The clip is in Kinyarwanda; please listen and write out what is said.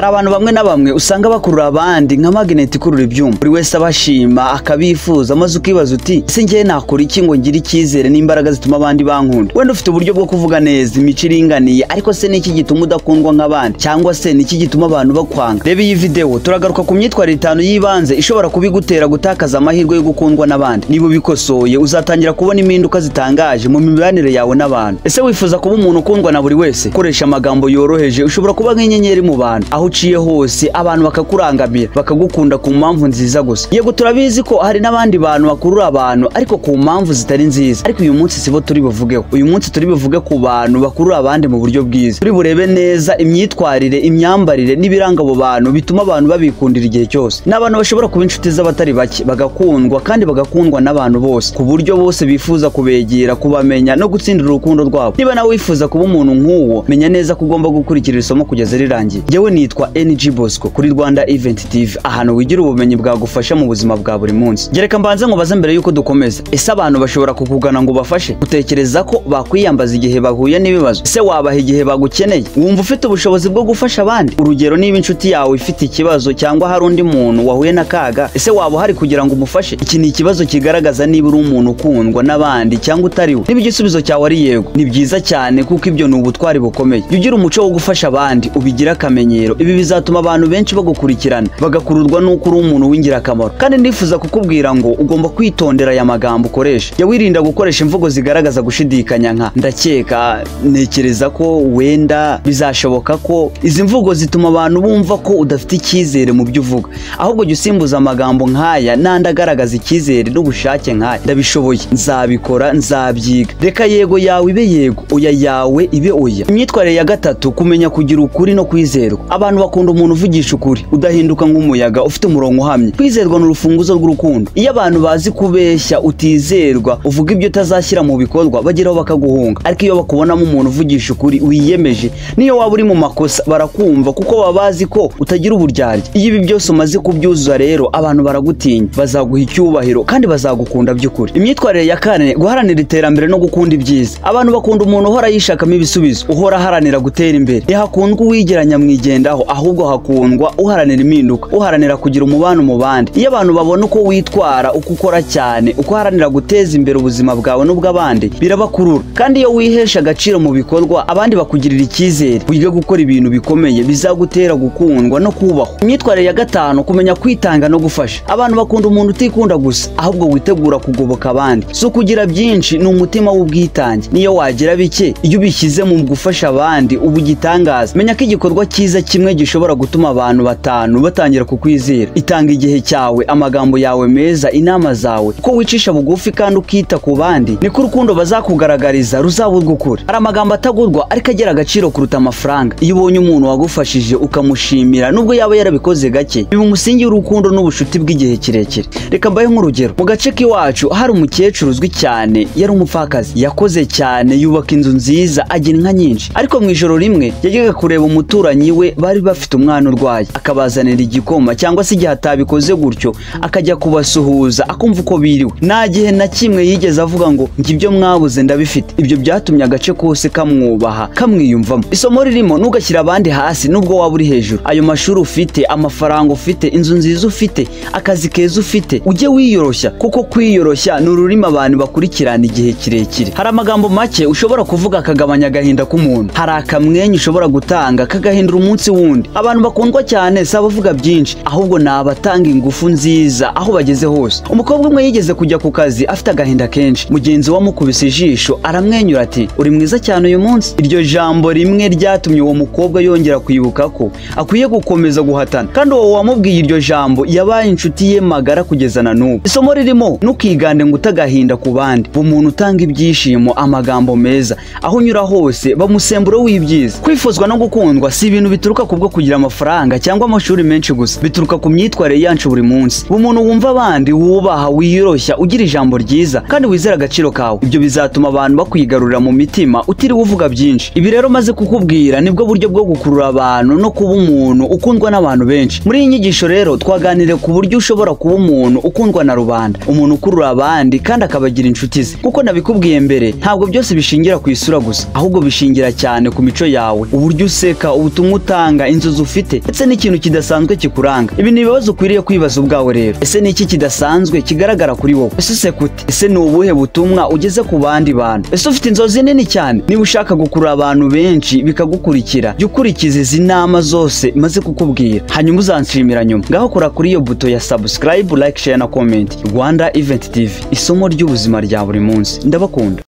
Hari abantu bamwe na bamwe usanga bakurura abandi nka magnet ikurura ibyuma. Buri wese abashima akabifuza maze ukibaza uti ese ngiye nakora iki ngo ngire icyizere n'imbaraga zituma abandi bankunda. Wenda ufite uburyo bwo kuvuga neza imico iringaniye, ariko se niki gituma udakundwa nk'abandi, cyangwa se niki gituma abantu bakwanga? Reba iyi video turagaruka ku myitwarire 5 yibanze ishobora kubigutera gutakaza amahirwe yo gukundwa n'abandi. Niba ubikosoye uzatangira kubona impinduka zitangaje mu mibanire yawe n'abantu. Ese wifuza kuba umuntu ukundwa na buri wese? Koresha amagambo yoroheje, ushobora kuba nk'inyenyeri mu bantu. Aho uciye hose abantu bakakurangamira, bakagukunda ku mpamvu nziza gusa. Yego turabizi ko hari n'abandi bantu bakurura abantu ariko ku mpamvu zitari nziza. Ariko uyu munsi sibo turi buvugeho. Uyu munsi turi buvuge ku bantu bakurura abandi mu buryo bwiza. Turi burebe neza imyitwarire, imyambarire n'ibiranga abo bantu bituma abantu babikundira igihe cyose. N'abantu bashobora kuba inshuti z'abatari bake, bagakundwa kandi bagakundwa n'abantu bose, ku buryo bose bifuza kubegera, kubamenya no gutsindira urukundo rwabo. Niba nawe wifuza kuba umuntu nk'uwo, menya neza ko ugomba gukurikira isomo kugeza rirangiye. Yewe nitwa NG Bosco kuri Rwanda Event TV, ahantu wigira ubumenyi bwagufasha mu buzima bwa buri munsi. Gereka mbanze ngo baze mbere yuko dukomeza. Ese abantu bashobora kukugana ngo bafashe? Utekereza ko bakwiyambaza igihe bahuye n'ibibazo? Ese wabaha igihe bagukeneye? Wumva ufite ubushobozi bwo gufasha abandi? Urugero, niba inshuti yawe ifite ikibazo cyangwa hari undi muntu wahuye n'akaga, ese waba hari kugira ngo umufashe? Iki ni ikibazo kigaragaza niba uri umuntu ukundwa n'abandi cyangwa utariwe. Niba igisubizo cyawe ari yego, ni byiza cyane kuko ibyo ni ubutwari bukomeye. Ugira umuco wo gufasha abandi, ubigira akamenyero. Ibi bizatuma abantu benshi bagukurikirana, bagakururwa n'uko uri umuntu w'ingirakamaro. Kandi ndifuza kukubwira ngo ugomba kwitondera aya magambo ukoresha. Ya wirinda gukoresha imvugo zigaragaza gushidikanya nka ndakeka, ntekereza ko, wenda, bizashoboka ko. Izi mvugo zituma abantu bumva ko udafite icyizere mu byo uvuga. Ahubwo jya usimbuza amagambo nk'aya n'andi agaragaza icyizere n'ubushake nk'aya: ndabishoboye, nzabikora, nzabyiga. Reka yego yawe ibe yego, oya yawe ibe oya. Imyitwarire ya 3: kumenya kugira ukuri no kwizerwa. Abantu bakunda umuntu uvugisha ukuri, udahinduka nk'umuyaga, ufite umurongo uhamye. Kwizerwa ni urufunguzo rw'urukundo. Iyo abantu bazi kubeshya, utizerwa, uvuga ibyo utazashyira mu bikorwa, bageraho bakaguhunga. Ariko iyo bakubonamo umuntu uvugisha ukuri, wiyemeje, niyo waba uri mu makosa barakumva kuko baba bazi ko utagira uburyarya. Iyo ibi byose umaze kubyuzuza rero, abantu baragutinya, bazaguha icyubahiro kandi bazagukunda by'ukuri. Imyitwarire ya 4: guharanira iterambere no gukunda ibyiza. Abantu bakunda umuntu uhora yishakamo ibisubizo, uhora aharanira gutera imbere. Ntihakundwa uwigeranya mwigendaho, ahubwo hakundwa uharanira impinduka, uharanira kugira umubano mu bandi. Iyo abantu babona uko witwara, uko ukora cyane, uko uharanira guteza imbere ubuzima bwawe n'ubw'abandi, birabakurura. Kandi iyo wihesha agaciro mu bikorwa, abandi bakugirira icyizere. Wiga gukora ibintu bikomeye bizagutera gukundwa no kubahwa. Imyitwarire ya 5: kumenya kwitanga no gufasha. Abantu bakunda umuntu utikunda gusa, ahubwo witegura kugoboka abandi. Si ukugira byinshi, ni umutima w'ubwitange. Niyo wagira bike, iyo ubishyize mu gufasha abandi, ubu gitangaza. Menya ko igikorwa cyiza kimwe gishobora gutuma abantu 5 batangira kukwizera. Itanga igihe cyawe, amagambo yawe meza, inama zawe. Ko wicisha bugufi kandi ukita ku bandi, niko urukundo bazakugaragariza ruzabuzwa ukuri. Hari amagambo atagurwa ariko agira agaciro kuruta amafaranga. Iyo ubonye umuntu wagufashije ukamushimira nubwo yaba yarabikoze gake, biba umusingi w'urukundo n'ubushuti bw'igihe kirekire. Reka mbaye nk'urugero. Mu gace k'iwacu hari umukecuru uzwi cyane, yari umupfakazi. Yakoze cyane, yubaka inzu nziza, agira inka nyinshi. Ariko mu ijoro rimwe yajyaga kureba umuturanyi we bari bafite umwana urwaye, akabazanira igikoma, cyangwa se igihe atabikoze gutyo akajya kubasuhuza, akumva uko biriwe. Nta gihe na kimwe yigeze avuga ngo ngibyo mwabuze ndabifite. Ibyo byatumye agace kose kamwubaha, kamwiyumvamo. Isomo ririmo: ntugashyira abandi hasi nubwo waba uri hejuru. Ayo mashuri ufite, amafaranga ufite, inzu nziza ufite, akazi keza ufite, ujye wiyoroshya, kuko kwiyoroshya ni ururimi abantu bakurikirana igihe kirekire. Hari amagambo make ushobora kuvuga akagabanya agahinda k'umuntu. Hari akamwenyu ushobora gutanga kagahindura umunsi wundi. Abantu bakundwa cyane si abavuga byinshi, ahubwo ni abatanga ingufu nziza aho bageze hose. Umukobwa umwe yigeze kujya ku kazi afite agahinda kenshi. Mugenzi we amukubise ijisho, aramwenyura ati uri mwiza cyane uyu munsi. Iryo jambo rimwe ryatumye uwo mukobwa yongera kwibuka ko akwiye gukomeza guhatana, kandi uwo wamubwiye iryo jambo yabaye inshuti ye magara kugeza na n'ubu. Isomo ririmo: ntukigande ngo utagahinda ku bandi. Umuntu utanga ibyishimo, amagambo meza, aho unyura hose bamusemburo w'ibyiza. Kwifuzwa no gukundwa si ibintu bituruka kubwo kugira amafaranga cyangwa amashuri menshi gusa, bituruka ku myitwarire yacu buri munsi. Umuntu wumva abandi, wubaha, wiyoroshya, ugira ijambo ryiza kandi wizera agaciro kawe. Ibyo bizatuma abantu bakwigarurira mu mitima utiriwe uvuga byinshi. Ibi rero maze kukubwira nibwo buryo bwo gukurura abantu no kuba umuntu ukundwa n'abantu benshi. Muri iyi nyigisho rero twaganiriye ku buryo ushobora kuba umuntu ukundwa na rubanda, umuntu ukurura abandi kandi akabagira inshuti ze. Kuko nabikubwiye mbere, ntabwo byose bishingira ku isura gusa, ahubwo bishingira cyane ku mico yawe, uburyo useka, ubutumwa utanga, kukubwira inzozi ufite ndetse n'ikintu kidasanzwe kikuranga. Ibi ni ibibazo ukwiriye kwibaza ubwawe rero. Ese ni iki kidasanzwe kigaragara kuri wowe? Ese sekute? Ese ni ubuhe butumwa ugeze ku bandi bantu? Ese ufite inzozi nini cyane? Niba ushaka gukurura abantu benshi bikagukurikira, jya ukurikiza izi nama zose maze kukubwira, hanyuma uzanshimira nyuma. Ngaho kora kuri iyo buto ya subscribe, like, share na comment. Rwanda Event TV, isomo ry'ubuzima rya buri munsi. Ndabakunda.